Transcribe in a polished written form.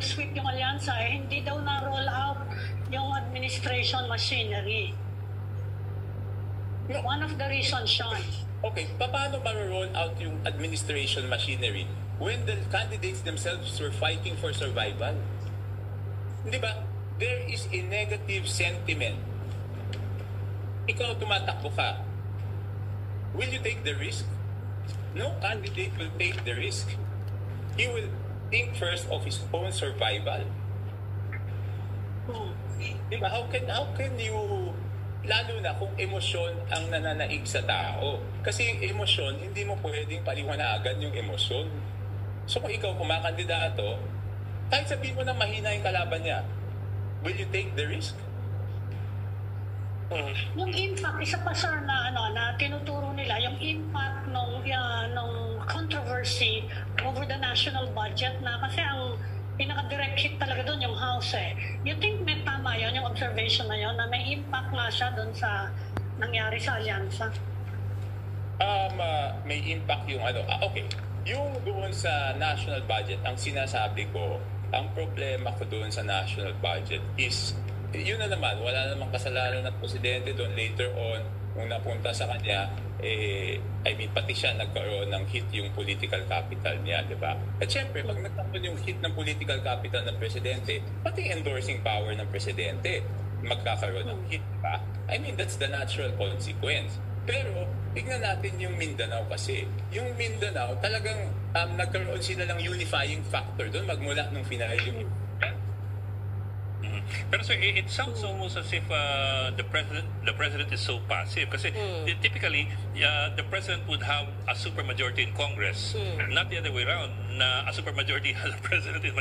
nag-sweep yung alyansa, hindi daw na-roll out yung administration machinery. No. One of the reasons, Sean. Okay, paano ma-roll out yung administration machinery when the candidates themselves were fighting for survival? Di ba? There is a negative sentiment. Ikaw tumatakbo ka. Will you take the risk? No candidate will take the risk. He will think first of his own survival. Diba? How can you, lalo na kung emosyon ang nananaig sa tao. Kasi yung emosyon, hindi mo pwedeng paliwanagan yung emosyon. So kung ikaw kumakandidato, kahit sabihin mo na mahina yung kalaban niya, will you take the risk? Yung impact, isa pa sir na tinuturo nila, yung impact ng controversy over the national budget na kasi ang pinaka-direct hit talaga doon yung House eh. You think may tama yun, yung observation na yun, na may impact nga siya doon sa nangyari sa alyansa? May impact yung okay. Yung doon sa national budget, ang sinasabi ko, ang problema ko doon sa national budget is yun na naman, wala namang kasalanan ng presidente doon later on nung napunta sa kanya, pati siya nagkaroon ng hit yung political capital niya, di ba? At syempre, pag nagkaroon yung hit ng political capital ng presidente, pati endorsing power ng presidente, magkakaroon ng hit, di ba? That's the natural consequence. Pero, tignan natin yung Mindanao kasi. Yung Mindanao, talagang nagkaroon sila ng unifying factor doon magmula nung final yung Pero sir, it sounds almost as if the president is so passive. Kasi typically, the president would have a supermajority in Congress, not the other way around, na a supermajority has a president in